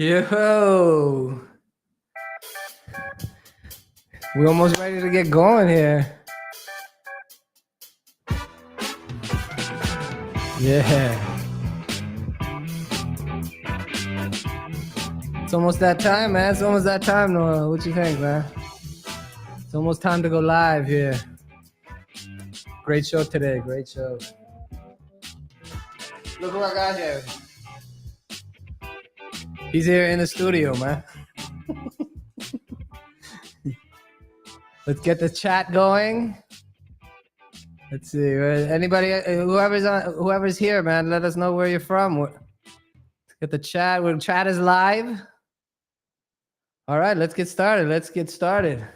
Yo, we're almost ready to get going here. Yeah. It's almost that time, man. It's almost that time, Noel. What you think, man? It's almost time to go live here. Great show today. Great show. Look who I got here. He's here in the studio, man. Let's get the chat going. Let's see. Anybody, whoever's here, man, let us know where you're from. Let's get the chat. Chat is live. All right, let's get started.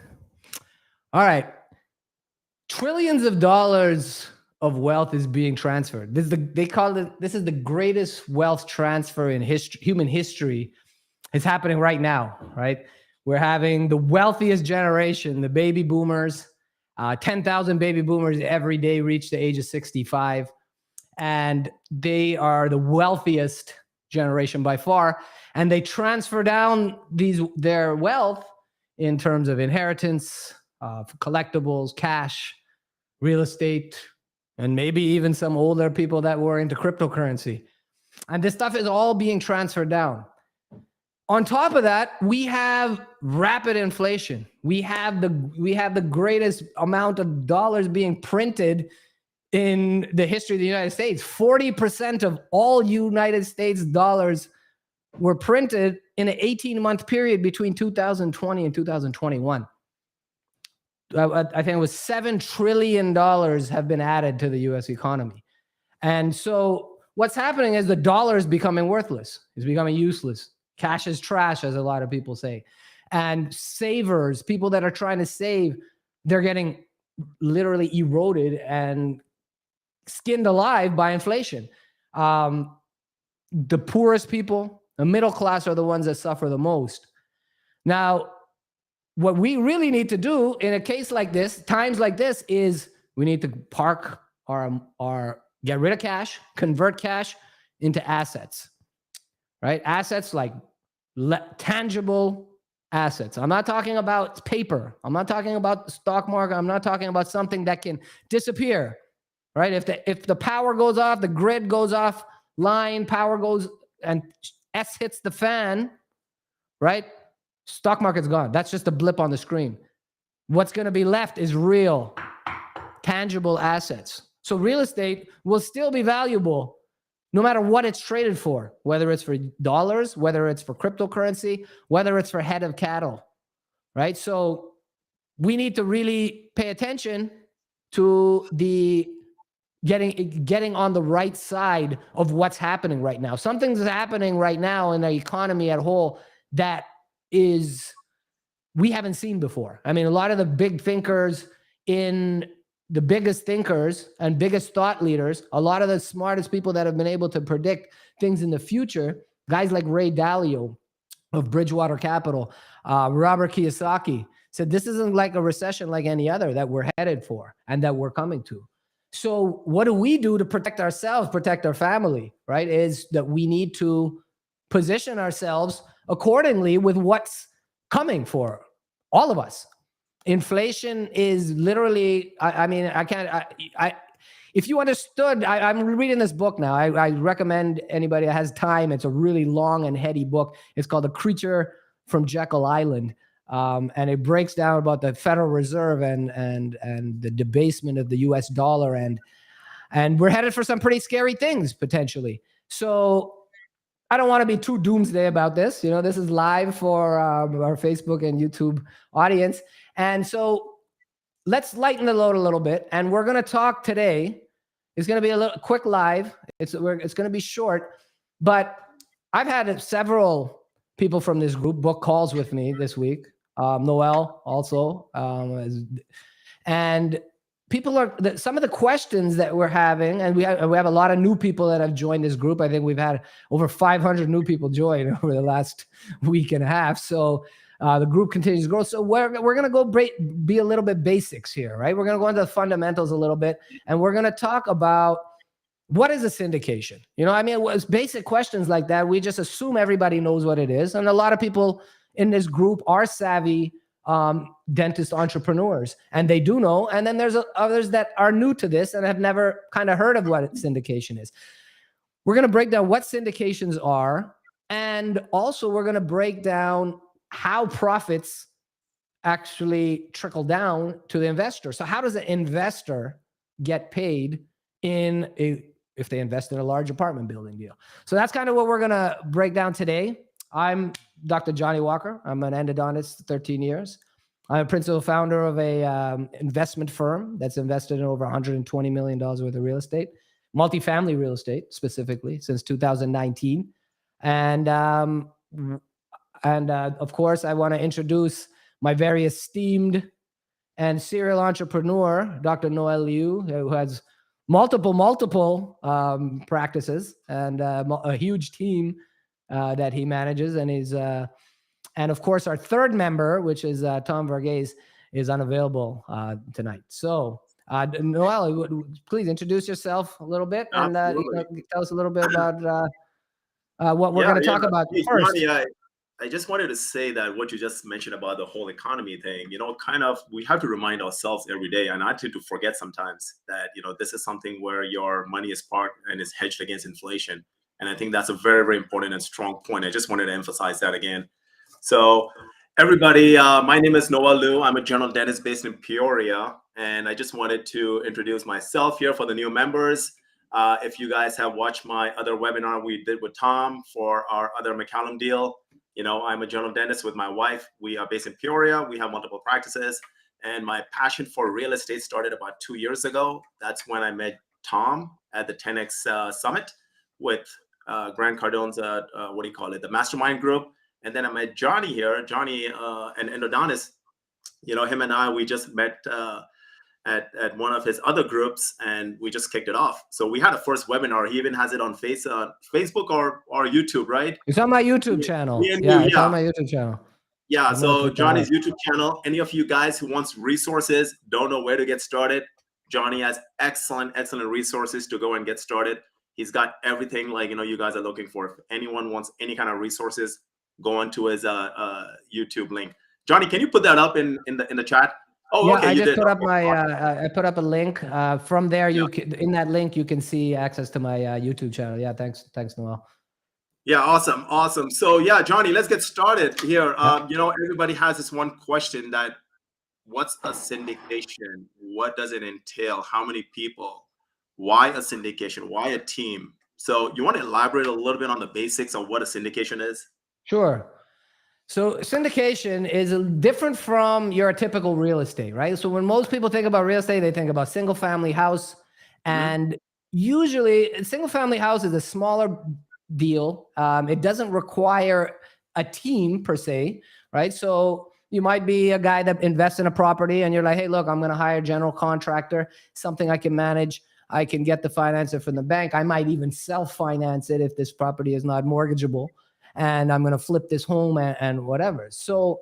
All right. Trillions of dollars of wealth is being transferred. This is the greatest wealth transfer in human history. It's happening right now, right? We're having the wealthiest generation, the baby boomers. 10,000 baby boomers every day reach the age of 65. And they are the wealthiest generation by far. And they transfer down their wealth in terms of inheritance, collectibles, cash, real estate, and maybe even some older people that were into cryptocurrency. And this stuff is all being transferred down. On top of that, we have rapid inflation. We have the greatest amount of dollars being printed in the history of the United States. 40% of all United States dollars were printed in an 18-month period between 2020 and 2021. I think it was $7 trillion have been added to the U.S. economy. And so what's happening is the dollar is becoming worthless. It's becoming useless. Cash is trash, as a lot of people say. And savers, people that are trying to save, they're getting literally eroded and skinned alive by inflation. The poorest people, the middle class, are the ones that suffer the most. Now, what we really need to do in a case like this, times like this, is we need to park our get rid of cash, convert cash into assets, right? Assets like tangible assets. I'm not talking about paper. I'm not talking about the stock market. I'm not talking about something that can disappear, right? If the power goes off, the grid goes off, power goes and S hits the fan, right? Stock market's gone. That's just a blip on the screen. What's going to be left is real, tangible assets. So real estate will still be valuable no matter what it's traded for, whether it's for dollars, whether it's for cryptocurrency, whether it's for head of cattle, right? So we need to really pay attention to the getting on the right side of what's happening right now. Something's happening right now in the economy as a whole that we haven't seen before. I mean, a lot of the big thinkers, the biggest thinkers and biggest thought leaders, a lot of the smartest people that have been able to predict things in the future, guys like Ray Dalio of Bridgewater Capital, Robert Kiyosaki, said this isn't like a recession like any other that we're headed for and that we're coming to. So what do we do to protect ourselves, protect our family, right? Is that we need to position ourselves accordingly with what's coming for all of us. Inflation is literally, if you understood, I'm reading this book now. I recommend anybody that has time. It's a really long and heady book. It's called The Creature from Jekyll Island. And it breaks down about the Federal Reserve and the debasement of the US dollar. And we're headed for some pretty scary things potentially. So I don't want to be too doomsday about this. You know, this is live for our Facebook and YouTube audience. And so let's lighten the load a little bit. And we're going to talk today. It's going to be a little quick live. It's going to be short. But I've had several people from this group book calls with me this week. Noel also. And people some of the questions that we're having, and we have a lot of new people that have joined this group. I think we've had over 500 new people join over the last week and a half. So the group continues to grow. So we're going to go be a little bit basics here, right? We're going to go into the fundamentals a little bit, and we're going to talk about what is a syndication? I mean, it was basic questions like that. We just assume everybody knows what it is. And a lot of people in this group are savvy dentist entrepreneurs, and they do know. And then there's others that are new to this and have never kind of heard of what syndication is. We're going to break down what syndications are. And also we're going to break down how profits actually trickle down to the investor. So how does an investor get paid if they invest in a large apartment building deal? So that's kind of what we're going to break down today. I'm Dr. Jonny Walker. I'm an endodontist, 13 years. I'm a principal founder of a investment firm that's invested in over $120 million worth of real estate, multifamily real estate specifically, since 2019. And of course, I want to introduce my very esteemed and serial entrepreneur, Dr. Noel Liu, who has multiple practices and a huge team that he manages. And of course, our third member, which is Tom Varghese, is unavailable tonight. So Noel, please introduce yourself a little bit and tell us a little bit about what we're going to talk about first. Jonny, I just wanted to say that what you just mentioned about the whole economy thing, kind of, we have to remind ourselves every day, and I tend to forget sometimes that, this is something where your money is parked and is hedged against inflation. And I think that's a very, very important and strong point. I just wanted to emphasize that again. So everybody, my name is Noel Liu. I'm a general dentist based in Peoria. And I just wanted to introduce myself here for the new members. If you guys have watched my other webinar we did with Tom for our other McCallum deal, I'm a general dentist with my wife. We are based in Peoria. We have multiple practices. And my passion for real estate started about 2 years ago. That's when I met Tom at the 10X Summit with Grant Cardone's, the mastermind group. And then I met Jonny here. Jonny, an endodontist, him and I, we just met at one of his other groups, and we just kicked it off. So we had a first webinar. He even has it on Facebook or YouTube, right? It's on my YouTube channel. It's on my YouTube channel. Yeah, so Jonny's YouTube channel. Any of you guys who wants resources, don't know where to get started, Jonny has excellent resources to go and get started. He's got everything like, you guys are looking for. If anyone wants any kind of resources, go on to his YouTube link. Jonny, can you put that up in the chat? Oh, yeah, okay. I just put up I put up a link. From there, in that link, you can see access to my YouTube channel. Yeah, thanks, Noel. Yeah, awesome. So yeah, Jonny, let's get started here. Everybody has this one question that, what's a syndication? What does it entail? How many people? Why a syndication? Why a team? So you want to elaborate a little bit on the basics of what a syndication is? Sure. So syndication is different from your typical real estate, right? So when most people think about real estate, they think about single family house. And usually a single family house is a smaller deal. It doesn't require a team per se, right? So you might be a guy that invests in a property and you're like, hey, look, I'm going to hire a general contractor, something I can manage. I can get the financer from the bank. I might even self-finance it if this property is not mortgageable. And I'm going to flip this home and whatever. So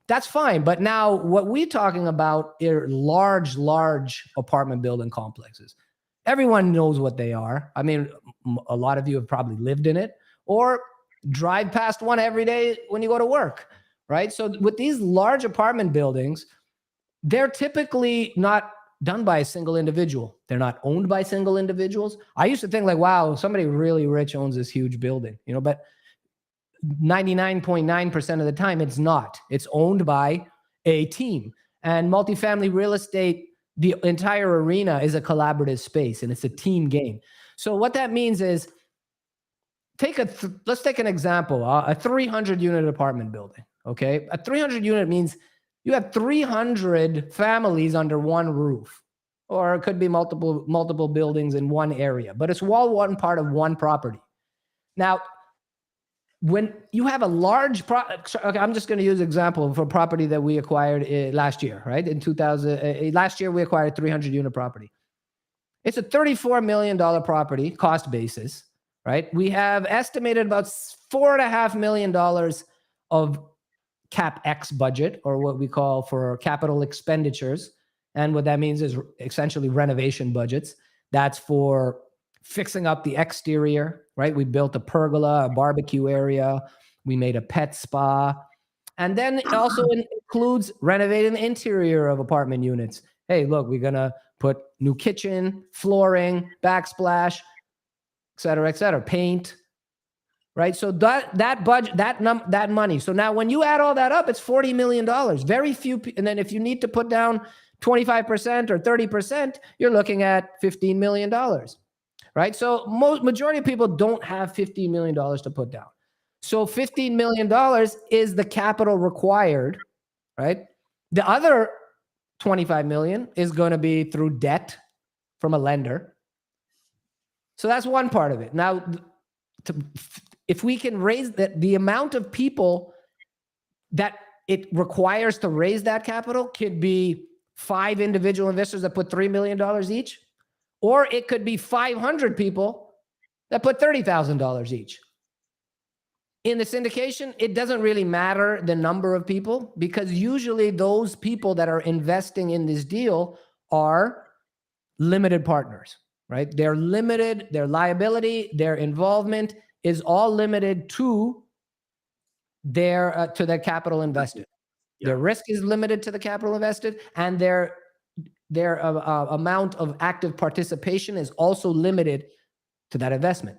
that's fine. But now what we're talking about are large apartment building complexes. Everyone knows what they are. I mean, a lot of you have probably lived in it or drive past one every day when you go to work, right? So with these large apartment buildings, they're typically not done by a single individual. They're not owned by single individuals. I used to think like, wow, somebody really rich owns this huge building, but 99.9% of the time, it's not. It's owned by a team. And multifamily real estate, the entire arena is a collaborative space, and it's a team game. So what that means is, let's take an example, a 300-unit apartment building, okay? A 300-unit means you have 300 families under one roof, or it could be multiple buildings in one area, but it's all one part of one property. Now, when you have a large okay, I'm just going to use an example for a property that we acquired last year, right? Last year we acquired a 300-unit property. It's a $34 million property cost basis, right? We have estimated about $4.5 million of CapEx budget, or what we call for capital expenditures. And what that means is essentially renovation budgets. That's for fixing up the exterior, right? We built a pergola, a barbecue area. We made a pet spa. And then it also includes renovating the interior of apartment units. Hey, look, we're going to put new kitchen, flooring, backsplash, et cetera, paint, right? So that budget, that money. So now when you add all that up, it's $40 million. Very few. And then if you need to put down 25% or 30%, you're looking at $15 million, right? So majority of people don't have $15 million to put down. So $15 million is the capital required, right? The other 25 million is going to be through debt from a lender. So that's one part of it. Now, if we can raise the amount of people that it requires to raise that capital could be 5 individual investors that put $3 million each, or it could be 500 people that put $30,000 each. In the syndication, it doesn't really matter the number of people, because usually those people that are investing in this deal are limited partners, right? They're limited, their liability, their involvement is all limited to their capital invested. Yeah. Their risk is limited to the capital invested, and their amount of active participation is also limited to that investment.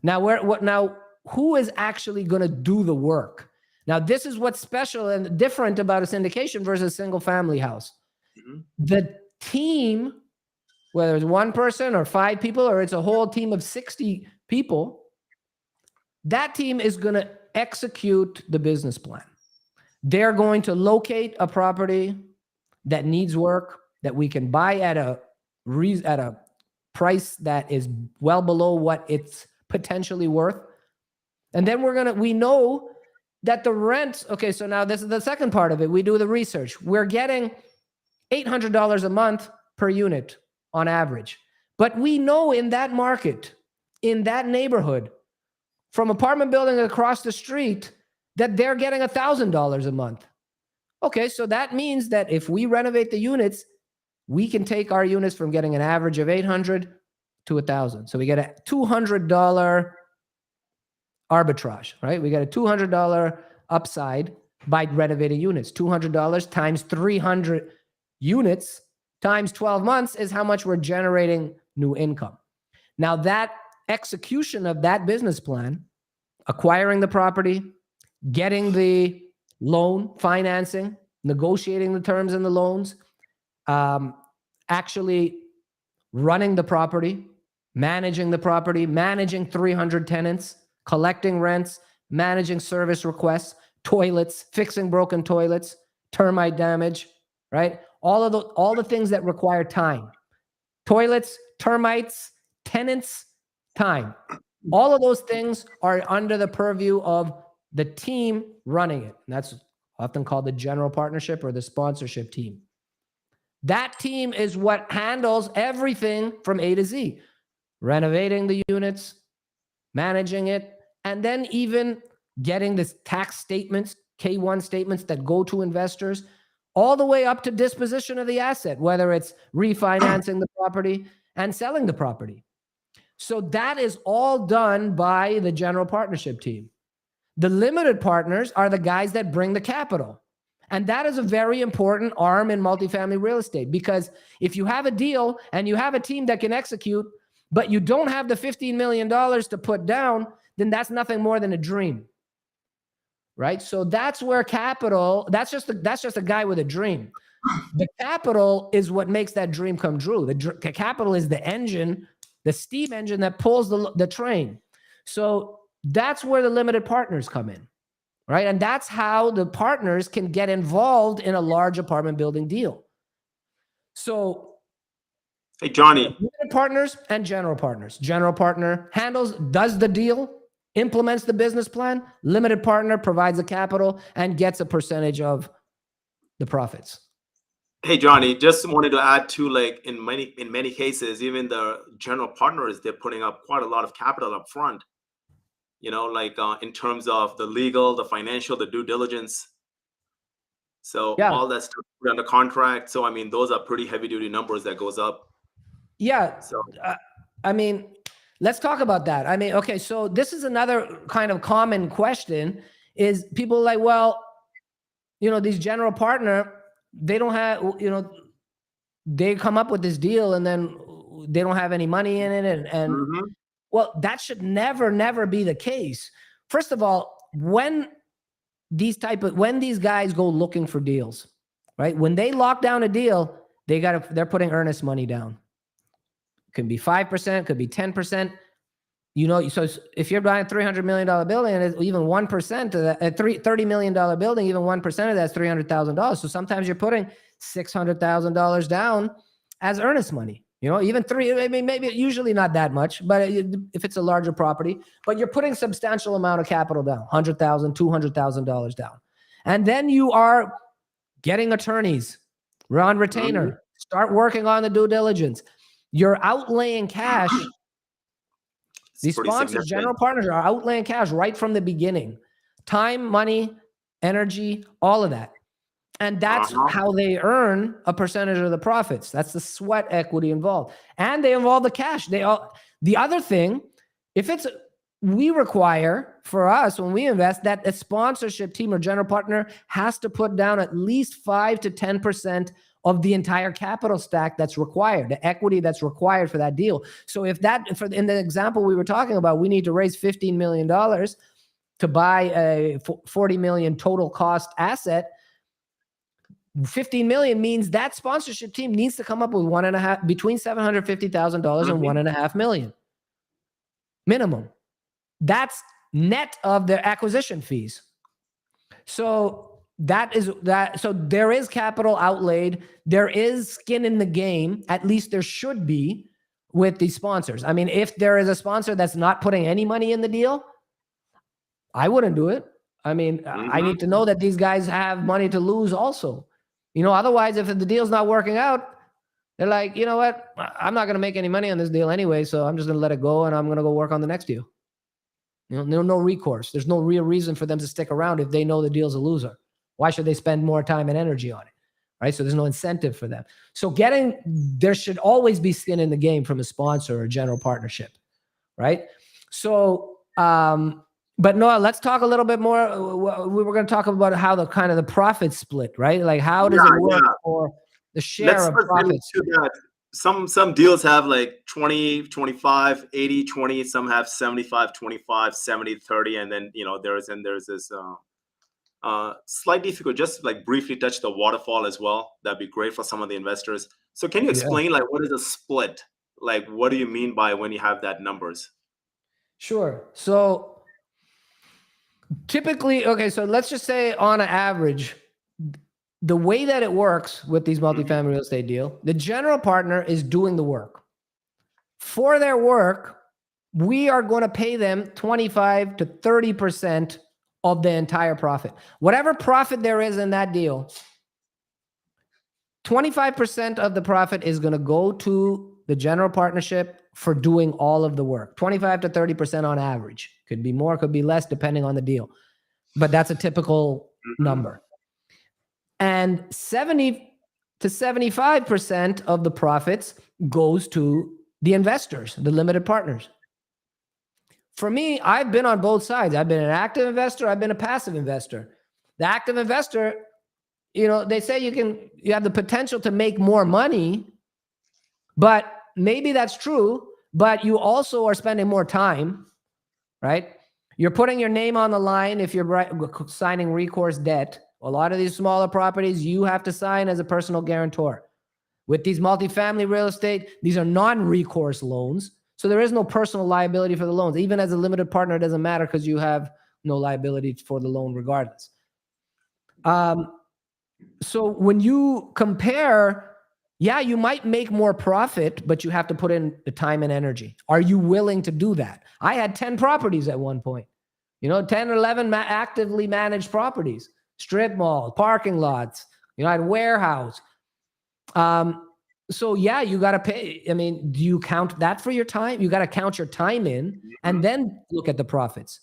Now, who is actually going to do the work? Now, this is what's special and different about a syndication versus a single family house. Mm-hmm. The team, whether it's one person or 5 people, or it's a whole team of 60 people, that team is going to execute the business plan. They're going to locate a property that needs work, that we can buy at a price that is well below what it's potentially worth. And then we know that the rent, okay, so now this is the second part of it. We do the research. We're getting $800 a month per unit on average. But we know in that market, in that neighborhood, from apartment building across the street, that they're getting $1,000 a month. Okay, so that means that if we renovate the units, we can take our units from getting an average of $800 to $1,000. So we get a $200 arbitrage, right? We get a $200 upside by renovating units. $200 times 300 units times 12 months is how much we're generating new income. Now, that execution of that business plan, acquiring the property, getting the loan financing, negotiating the terms in the loans, actually running the property, managing 300 tenants, collecting rents, managing service requests, toilets, fixing broken toilets, termite damage, right? All the things that require time. Toilets, termites, tenants, time. All of those things are under the purview of the team running it. And that's often called the general partnership or the sponsorship team. That team is what handles everything from A to Z. Renovating the units, managing it, and then even getting the tax statements, K-1 statements that go to investors, all the way up to disposition of the asset, whether it's refinancing the property and selling the property. So that is all done by the general partnership team. The limited partners are the guys that bring the capital. And that is a very important arm in multifamily real estate, because if you have a deal and you have a team that can execute, but you don't have the $15 million to put down, then that's nothing more than a dream, right? So that's where capital, that's just a guy with a dream. The capital is what makes that dream come true. The capital is the engine, the steam engine that pulls the train. So that's where the limited partners come in, right? And that's how the partners can get involved in a large apartment building deal. So, hey, Jonny. Limited partners and general partners. General partner does the deal, implements the business plan. Limited partner provides the capital and gets a percentage of the profits. Hey, Jonny, just wanted to add to, like, in many cases, even the general partners, they're putting up quite a lot of capital up front. You know, like in terms of the legal, the financial, the due diligence. So yeah, all that stuff under the contract. So, I mean, those are pretty heavy duty numbers that goes up. Yeah. So I mean, let's talk about that. I mean, okay, so this is another kind of common question is people like, well, these general partner, they don't have, they come up with this deal and then they don't have any money in it. And well, that should never be the case. First of all, when these guys go looking for deals, right? When they lock down a deal, they're putting earnest money down. Could be 5%, could be 10%. So if you're buying a $300 million building, and even 1% of that, a $30 million building, even 1% of that's $300,000. So sometimes you're putting $600,000 down as earnest money. Even maybe usually not that much, but if it's a larger property, but you're putting substantial amount of capital down, $100,000, $200,000 down. And then you are getting attorneys, on retainer, start working on the due diligence. You're outlaying cash. These sponsors, general partners, are outlaying cash right from the beginning. Time, money, energy, all of that. And that's how they earn a percentage of the profits. That's the sweat equity involved. And they involve the cash. The other thing, we require for us when we invest that a sponsorship team or general partner has to put down at least 5 to 10% of the entire capital stack that's required, the equity that's required for that deal. So if in the example we were talking about, we need to raise $15 million to buy a $40 million total cost asset, 15 million means that sponsorship team needs to come up with between $750,000 and $1.5 million minimum. That's net of their acquisition fees. So so there is capital outlaid. There is skin in the game. At least there should be with these sponsors. I mean, if there is a sponsor that's not putting any money in the deal, I wouldn't do it. I mean, I need to know that these guys have money to lose also. Otherwise, if the deal's not working out, they're like, you know what? I'm not going to make any money on this deal anyway, so I'm just going to let it go and I'm going to go work on the next deal. No recourse. There's no real reason for them to stick around if they know the deal's a loser. Why should they spend more time and energy on it? Right? So there's no incentive for them. So there should always be skin in the game from a sponsor or a general partnership. Right? So, but Noel, let's talk a little bit more. We were going to talk about how the profit split, right? Like how does it work for the share of profits? Some deals have like 20, 25, 80, 20. Some have 75, 25, 70, 30. And then, there's this slightly, if you could just like briefly touch the waterfall as well, that'd be great for some of the investors. So can you explain like what is a split? Like, what do you mean by when you have that numbers? Sure. So typically, so let's just say on an average, the way that it works with these multifamily real estate deal, the general partner is doing the work. For their work, we are going to pay them 25 to 30% of the entire profit. Whatever profit there is in that deal, 25% of the profit is going to go to the general partnership for doing all of the work. 25 to 30% on average. Could be more, could be less, depending on the deal. But that's a typical number. And 70 to 75% of the profits goes to the investors, the limited partners. For me, I've been on both sides. I've been an active investor. I've been a passive investor. The active investor, they say you have the potential to make more money, but maybe that's true, but you also are spending more time, right? You're putting your name on the line if you're signing recourse debt. A lot of these smaller properties, you have to sign as a personal guarantor. With these multifamily real estate, these are non-recourse loans. So there is no personal liability for the loans. Even as a limited partner, it doesn't matter because you have no liability for the loan regardless. So when you compare, you might make more profit, but you have to put in the time and energy. Are you willing to do that? I had 10 properties at one point, 10 or 11 actively managed properties. Strip mall, parking lots, I had warehouse. So you got to pay. I mean, do you count that for your time? You got to count your time in and then look at the profits.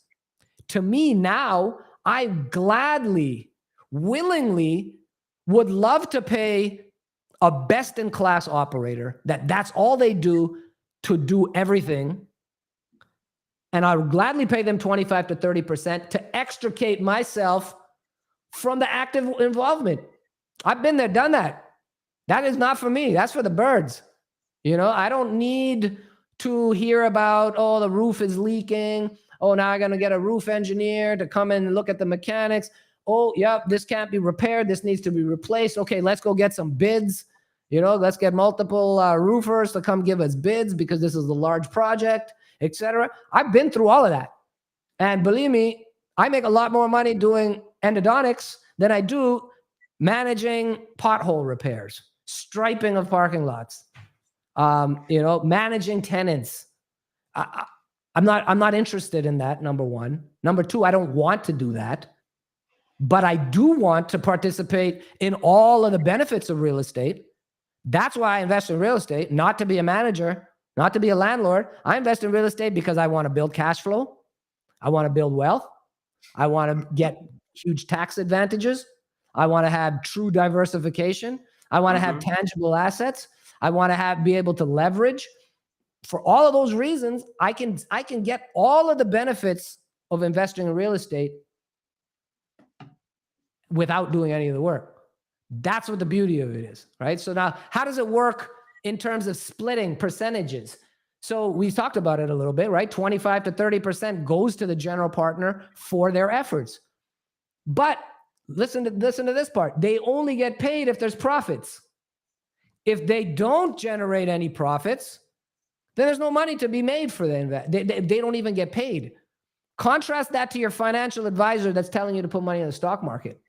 To me now, I gladly, willingly would love to pay a best-in-class operator that's all they do to do everything. And I would gladly pay them 25 to 30% to extricate myself from the active involvement. I've been there, done that. That is not for me. That's for the birds. I don't need to hear about, oh, the roof is leaking. Oh, now I'm going to get a roof engineer to come in and look at the mechanics. Oh, yep, this can't be repaired. This needs to be replaced. Okay, let's go get some bids. Let's get multiple roofers to come give us bids because this is a large project, etc. I've been through all of that. And believe me, I make a lot more money doing endodontics than I do managing pothole repairs, striping of parking lots, managing tenants. I'm not interested in that, number one. Number two, I don't want to do that. But I do want to participate in all of the benefits of real estate. That's why I invest in real estate, not to be a manager, not to be a landlord. I invest in real estate because I want to build cash flow. I want to build wealth. I want to get huge tax advantages. I want to have true diversification. I want to have tangible assets. I want to be able to leverage. For all of those reasons, I can get all of the benefits of investing in real estate without doing any of the work. That's what the beauty of it is, right? So now, how does it work in terms of splitting percentages? So we talked about it a little bit, right? 25 to 30% goes to the general partner for their efforts. But listen to this part. They only get paid if there's profits. If they don't generate any profits, then there's no money to be made for the invest. They don't even get paid. Contrast that to your financial advisor that's telling you to put money in the stock market.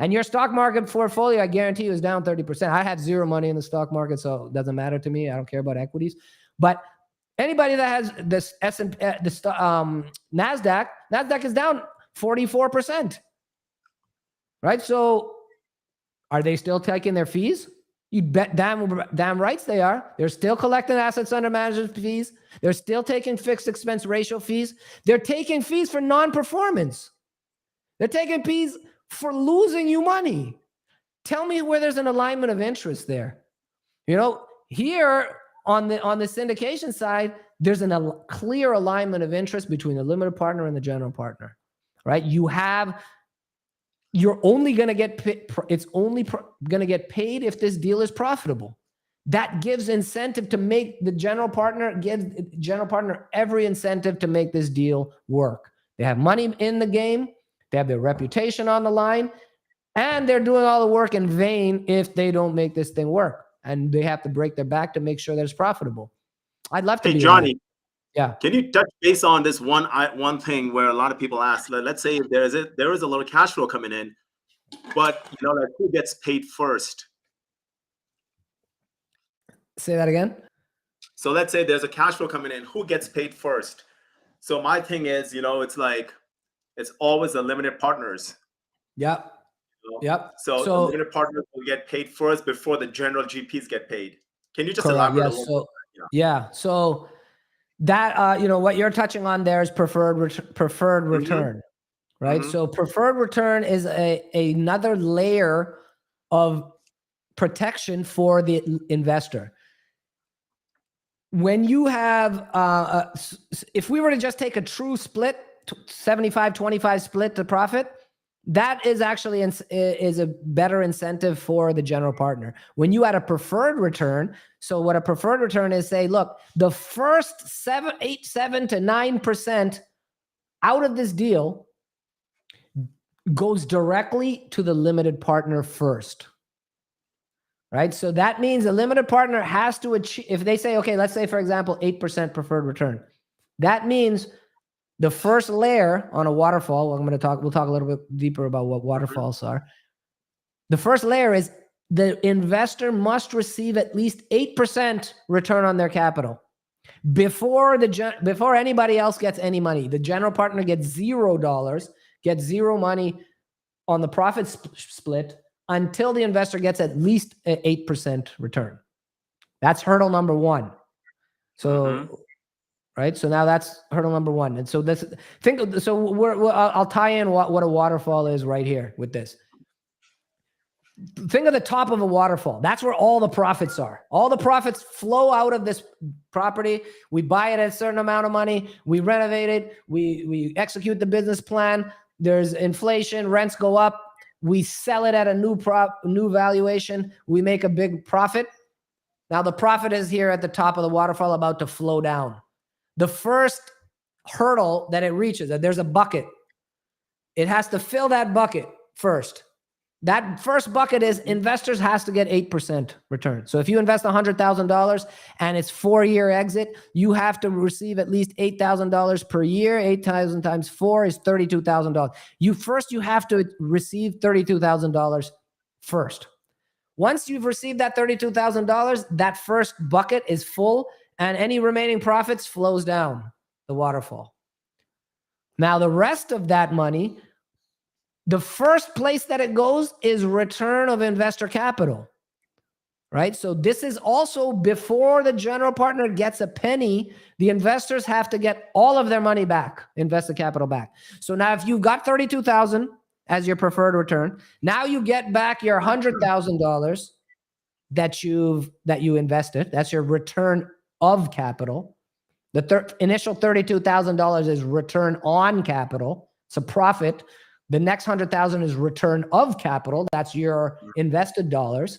And your stock market portfolio, I guarantee you, is down 30%. I have zero money in the stock market, so it doesn't matter to me. I don't care about equities. But anybody that has this NASDAQ is down 44%. Right? So are they still taking their fees? You bet damn rights they are. They're still collecting assets under management fees. They're still taking fixed expense ratio fees. They're taking fees for non-performance. They're taking fees for losing you money. Tell me where there's an alignment of interest there. Here on the syndication side, there's a clear alignment of interest between the limited partner and the general partner, right? You're only going to get it's only going to get paid if this deal is profitable. That gives incentive to make the general partner, every incentive to make this deal work. They have money in the game. They have their reputation on the line, and they're doing all the work in vain if they don't make this thing work. And they have to break their back to make sure that it's profitable. I'd love to be Jonny. Yeah. Can you touch base on this one thing where a lot of people ask? Let's say there is a little cash flow coming in, but like who gets paid first? Say that again. So let's say there's a cash flow coming in. Who gets paid first? So my thing is, it's like it's always the limited partners. Yep. Yep. So the limited partners will get paid first before the general GPs get paid. Can you just elaborate a little bit? Yeah. So that what you're touching on there is preferred return, right? So preferred return is another layer of protection for the investor. When you have, if we were to just take a true split, 75-25 split to profit, that is actually is a better incentive for the general partner. When you add a preferred return, so what a preferred return is, say, look, the first 7 to 9% out of this deal goes directly to the limited partner first. Right? So that means a limited partner has to achieve, if they say, okay, let's say, for example, 8% preferred return. That means the first layer on a waterfall, we'll talk a little bit deeper about what waterfalls are. The first layer is the investor must receive at least 8% return on their capital before anybody else gets any money. The general partner gets $0, gets zero money on the profit split until the investor gets at least an 8% return. That's hurdle number one. So, right. So now that's hurdle number one. And so I'll tie in what a waterfall is right here with this. think of the top of a waterfall. That's where all the profits are. All the profits flow out of this property. We buy it at a certain amount of money. We renovate it. We execute the business plan. There's inflation. Rents go up. We sell it at a new valuation. We make a big profit. Now the profit is here at the top of the waterfall, about to flow down. The first hurdle that it reaches, that there's a bucket. It has to fill that bucket first. That first bucket is investors has to get 8% return. So if you invest $100,000 and it's 4-year exit, you have to receive at least $8,000 per year. 8,000 times 4 is $32,000. You have to receive $32,000 first. Once you've received that $32,000, that first bucket is full and any remaining profits flows down the waterfall. Now the rest of that money, the first place that it goes is return of investor capital, right? So this is also before the general partner gets a penny, the investors have to get all of their money back, invested capital back. So now if you've got $32,000 as your preferred return, now you get back your $100,000 that you invested. That's your return of capital. The initial $32,000 is return on capital. It's a profit. The next $100,000 is return of capital. That's your invested dollars.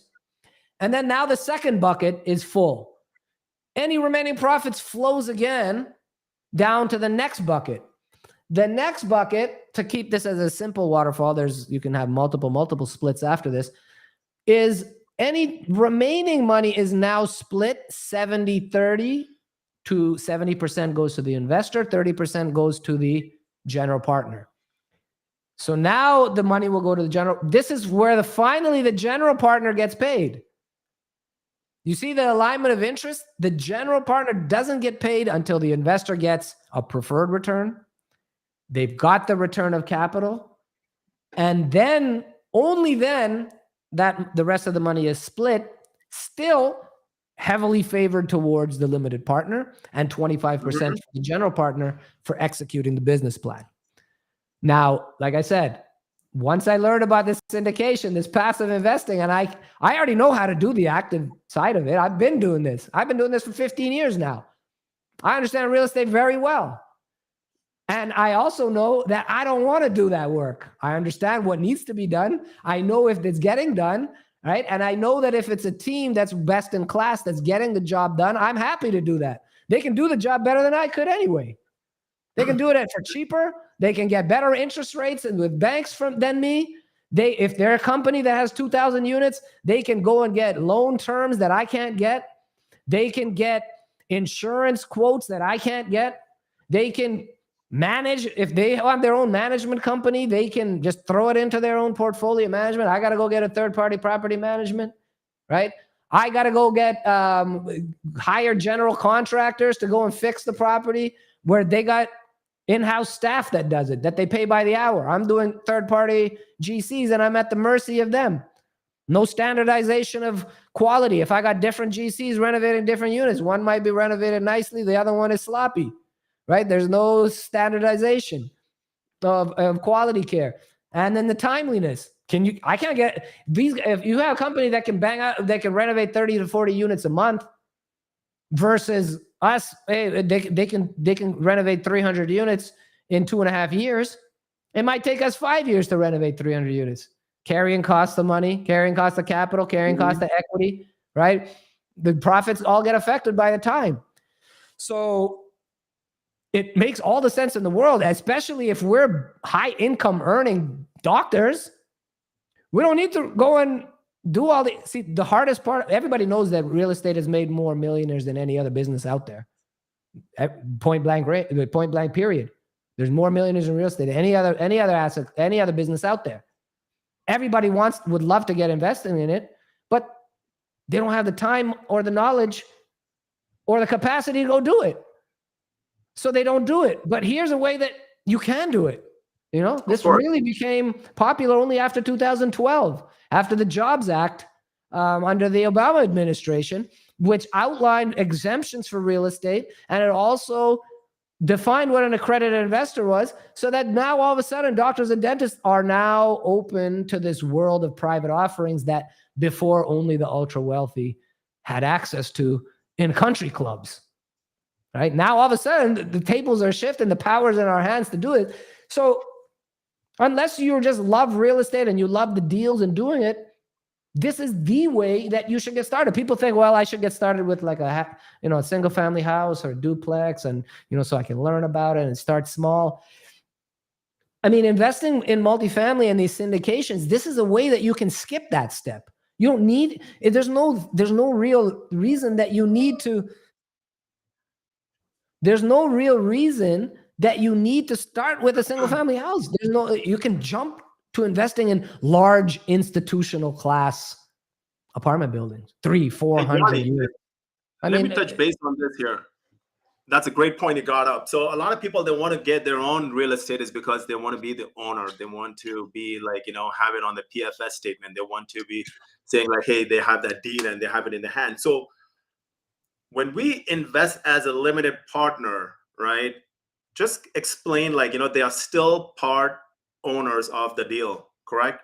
And then now the second bucket is full. Any remaining profits flows again down to the next bucket. The next bucket, to keep this as a simple waterfall, you can have multiple splits after this, is any remaining money is now split 70-30 to 70% goes to the investor, 30% goes to the general partner. So now the money will go to the general. This is where finally the general partner gets paid. You see the alignment of interest? The general partner doesn't get paid until the investor gets a preferred return. They've got the return of capital. And then, only then, that the rest of the money is split, still heavily favored towards the limited partner and 25% for the general partner for executing the business plan. Now, like I said, once I learned about this syndication, this passive investing, and I already know how to do the active side of it. I've been doing this. I've been doing this for 15 years now. I understand real estate very well. And I also know that I don't want to do that work. I understand what needs to be done. I know if it's getting done, right? And I know that if it's a team that's best in class, that's getting the job done, I'm happy to do that. They can do the job better than I could anyway. They can do it for cheaper. They can get better interest rates and with banks than me. If they're a company that has 2,000 units, they can go and get loan terms that I can't get. They can get insurance quotes that I can't get. They can manage. If they have their own management company, they can just throw it into their own portfolio management. I got to go get a third-party property management, right? I got to go get hire general contractors to go and fix the property where they got in-house staff that does it, that they pay by the hour. I'm doing third-party GCs and I'm at the mercy of them. No standardization of quality. If I got different GCs renovating different units, one might be renovated nicely, the other one is sloppy, right? There's no standardization of quality care. And then the timeliness. I can't get these. If you have a company that can bang out, they can renovate 30 to 40 units a month versus us, hey, they can renovate 300 units in 2.5 years. It might take us 5 years to renovate 300 units. Carrying costs of money, carrying costs of capital, carrying costs of equity, right? The profits all get affected by the time. So it makes all the sense in the world, especially if we're high income earning doctors. We don't need to go and do all the hardest part. Everybody knows that real estate has made more millionaires than any other business out there. Point blank period. There's more millionaires in real estate than any other asset, any other business out there. Everybody would love to get invested in it, but they don't have the time or the knowledge or the capacity to go do it. So they don't do it. But here's a way that you can do it. You know, this really became popular only after 2012, after the Jobs Act under the Obama administration, which outlined exemptions for real estate. And it also defined what an accredited investor was, so that now all of a sudden doctors and dentists are now open to this world of private offerings that before only the ultra wealthy had access to in country clubs. Right now, all of a sudden, the tables are shifting, the power's in our hands to do it. So unless you just love real estate and you love the deals and doing it, this is the way that you should get started. People think, well, I should get started with like a single family house or a duplex, and so I can learn about it and start small. I mean, investing in multifamily and these syndications, this is a way that you can skip that step. You don't need, there's no real reason that you need to. There's no real reason that you need to start with a single family house. You can jump to investing in large institutional class apartment buildings, 300-400 units. Let me touch base on this here. That's a great point you got up. So a lot of people, they want to get their own real estate is because they want to be the owner. They want to be like, have it on the PFS statement. They want to be saying like, hey, they have that deed and they have it in the hand. So when we invest as a limited partner, right, just explain like, they are still part owners of the deal, correct?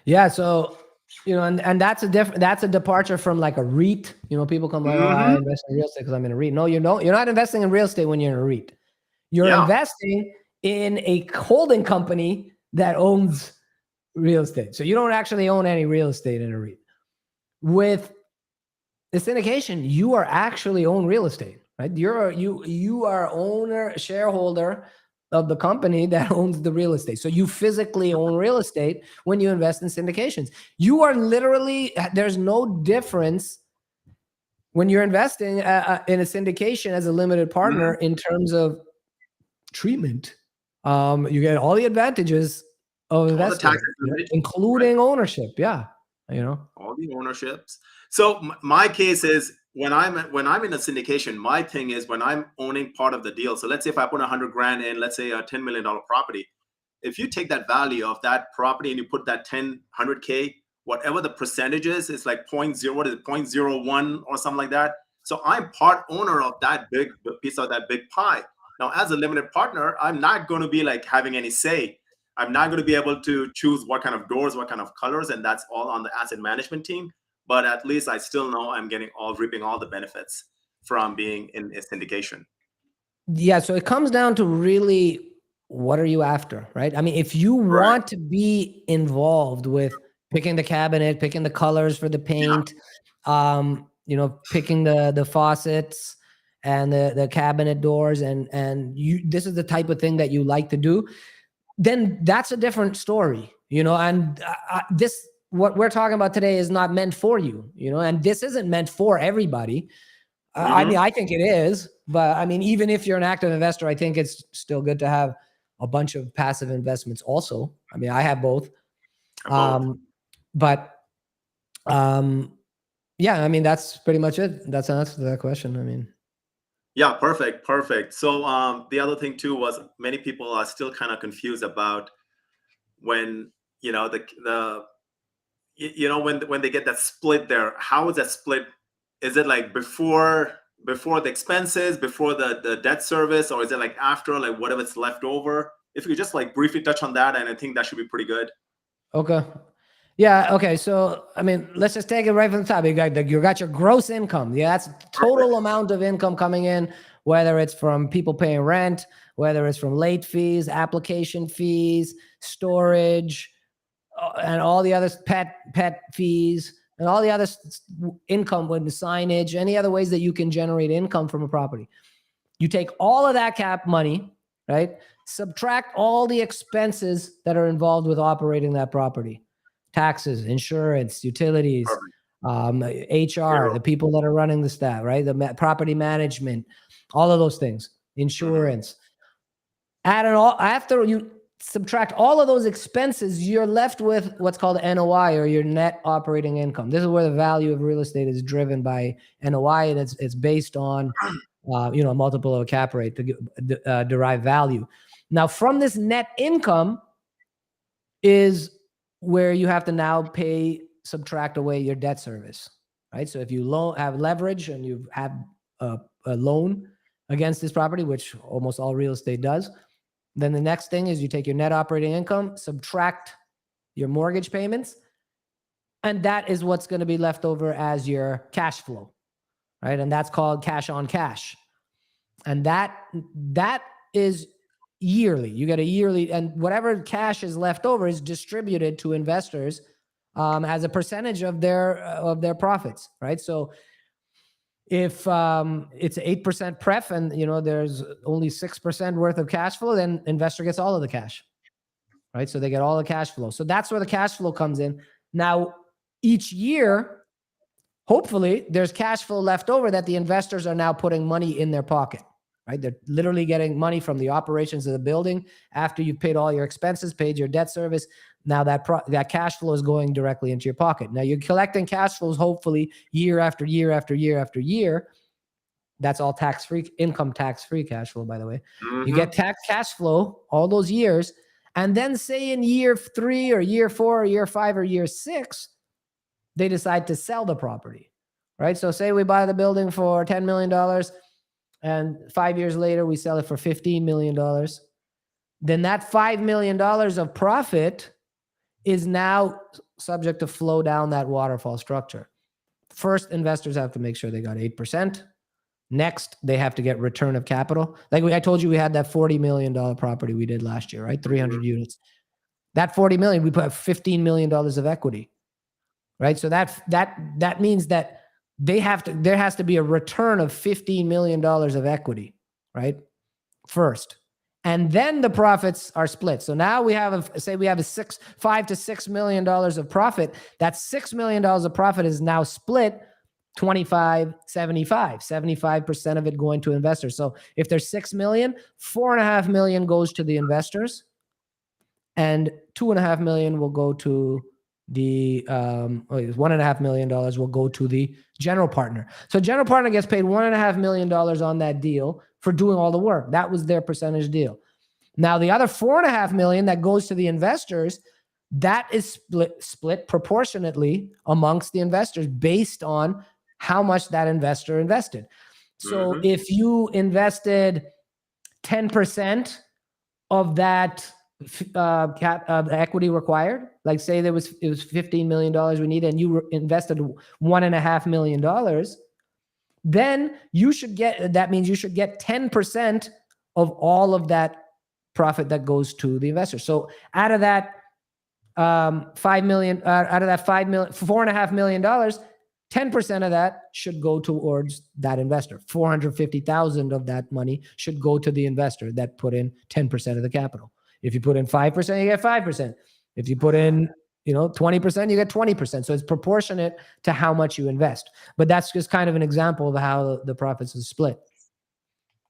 Yeah. So, and that's a departure from like a REIT. People come like, oh, I invest in real estate because I'm in a REIT. No, you're not investing in real estate when you're in a REIT. You're investing in a holding company that owns real estate. So you don't actually own any real estate in a REIT. With the syndication, you are actually own real estate, right? You are owner, shareholder of the company that owns the real estate. So you physically own real estate when you invest in syndications. You are literally, there's no difference when you're investing in a syndication as a limited partner in terms of treatment. You get all the advantages of investing, including ownership. Yeah. All the ownerships. So my case is when I'm in a syndication, my thing is when I'm owning part of the deal. So let's say if I put $100,000 in, let's say a $10 million property, if you take that value of that property and you put that 100K, whatever the percentage is, it's like 0.01 or something like that. So I'm part owner of that big piece of that big pie. Now, as a limited partner, I'm not going to be like having any say. I'm not going to be able to choose what kind of doors, what kind of colors, and that's all on the asset management team. But at least I still know I'm reaping all the benefits from being in a syndication. Yeah, so it comes down to really what are you after, right? I mean, if you want to be involved with picking the cabinet, picking the colors for the paint, picking the faucets and the cabinet doors, and this is the type of thing that you like to do, then that's a different story, and what we're talking about today is not meant for you, and this isn't meant for everybody. I mean, I think it is, but I mean, even if you're an active investor, I think it's still good to have a bunch of passive investments also. I mean, I have both. Yeah, I mean, that's pretty much it. That's an answer to that question. I mean. Yeah, perfect. So the other thing too was many people are still kind of confused about when, when they get that split there, how is that split? Is it like before the expenses, before the debt service, or is it like after, like whatever's left over? If you could just like briefly touch on that, and I think that should be pretty good. Okay. Yeah. Okay. So, I mean, let's just take it right from the top. You got your gross income. Yeah. That's total amount of income coming in, whether it's from people paying rent, whether it's from late fees, application fees, storage, and all the other pet fees, and all the other income with the signage, any other ways that you can generate income from a property. You take all of that cap money, right? Subtract all the expenses that are involved with operating that property. Taxes, insurance, utilities, HR, the people that are running the staff, right? The property management, all of those things, insurance. After you subtract all of those expenses, you're left with what's called NOI, or your net operating income. This is where the value of real estate is driven by NOI, and it's based on a multiple of a cap rate to derive value. Now, from this net income is where you have to now subtract away your debt service, right? So if you have leverage and you have a loan against this property, which almost all real estate does. Then the next thing is you take your net operating income, subtract your mortgage payments, and that is what's going to be left over as your cash flow, right? And that's called cash on cash. And that is yearly. You get a yearly, and whatever cash is left over is distributed to investors as a percentage of their profits, right? So if it's 8% pref and there's only 6% worth of cash flow, then investor gets all of the cash, right? So they get all the cash flow. So that's where the cash flow comes in. Now, each year, hopefully, there's cash flow left over that the investors are now putting money in their pocket, right? They're literally getting money from the operations of the building after you've paid all your expenses, paid your debt service. Now that cash flow is going directly into your pocket. Now you're collecting cash flows, hopefully, year after year after year after year. That's all tax-free, income tax-free cash flow, by the way. You get tax cash flow all those years. And then say in year 3 or year 4 or year 5 or year 6, they decide to sell the property, right? So say we buy the building for $10 million and 5 years later we sell it for $15 million. Then that $5 million of profit is now subject to flow down that waterfall structure. First, investors have to make sure they got 8%. Next, they have to get return of capital. Like I told you, we had that $40 million property we did last year, right? 300 units. That $40 million, we put $15 million of equity, right? So that means that there has to be a return of $15 million of equity, right? First. And then the profits are split. So now we have $5 to $6 million of profit. That $6 million of profit is now split 25, 75, 75% of it going to investors. So if there's 6 million, 4.5 million goes to the investors and 2.5 million will go to the, $1.5 million will go to the general partner. So general partner gets paid $1.5 million on that deal for doing all the work. That was their percentage deal. Now the other 4.5 million that goes to the investors, that is split proportionately amongst the investors based on how much that investor invested. So if you invested 10% of that equity required, like say it was $15 million we needed, and you invested $1.5 million, then that means you should get 10% of all of that profit that goes to the investor. So out of that $4.5 million, 10% of that should go towards that investor. 450,000 of that money should go to the investor that put in 10% of the capital. If you put in 5%, you get 5%. If you put in 20%, you get 20%. So it's proportionate to how much you invest. But that's just kind of an example of how the profits is split.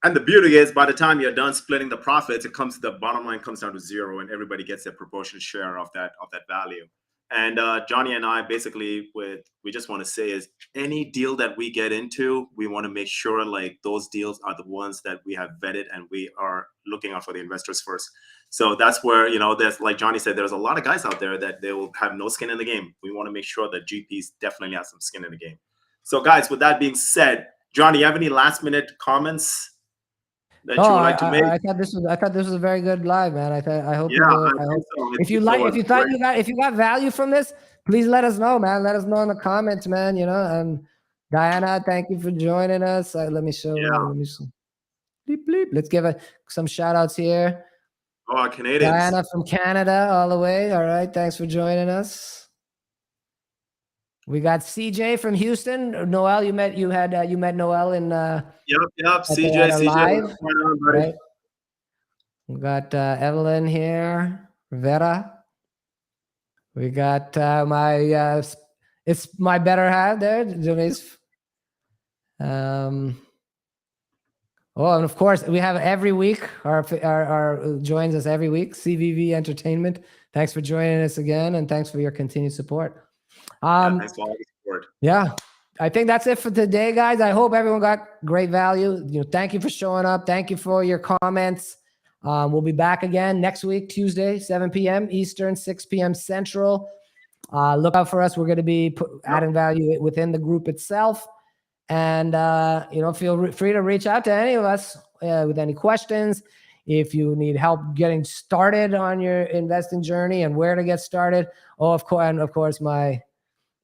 And the beauty is, by the time you're done splitting the profits, the bottom line comes down to zero, and everybody gets their proportionate share of that value. And Jonny and I basically, we just want to say is any deal that we get into, we want to make sure like those deals are the ones that we have vetted and we are looking out for the investors first. So that's where, there's, like Jonny said, there's a lot of guys out there that they will have no skin in the game. We want to make sure that GPs definitely have some skin in the game. So guys, with that being said, Jonny, you have any last minute comments that you would like to make? I thought this was a very good live, man. I hope yeah, I hope so. if you got value from this, please let us know, man. Let us know in the comments, man. And Diana, thank you for joining us. Let me show. Bleep, bleep. Let's give some shout outs here. Oh, Canadians. Diana from Canada, all the way. All right, thanks for joining us. We got CJ from Houston. Noel, you met Noel in Yep. CJ live, right? We got Evelyn here, Vera. We got it's my better half there, Jonny's. And of course we have every week our joins us every week. CVV Entertainment. Thanks for joining us again, and thanks for your continued support. Thanks for all the support. Yeah, I think that's it for today, guys. I hope everyone got great value. Thank you for showing up. Thank you for your comments. We'll be back again next week, Tuesday, 7 p.m. Eastern, 6 p.m. Central. Look out for us. We're going to be adding value within the group itself. And feel free to reach out to any of us with any questions. If you need help getting started on your investing journey and where to get started. Oh, of course, my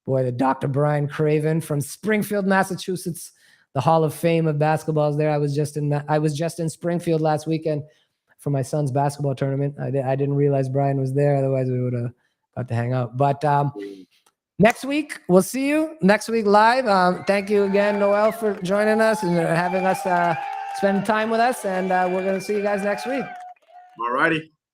boy, the Dr. Brian Craven from Springfield, Massachusetts, the Hall of Fame of basketball is there. I was just in Springfield last weekend for my son's basketball tournament. I didn't realize Brian was there. Otherwise, we would have got to hang out. But next week, we'll see you next week live. Thank you again, Noel, for joining us and having us spend time with us. And we're going to see you guys next week. All righty.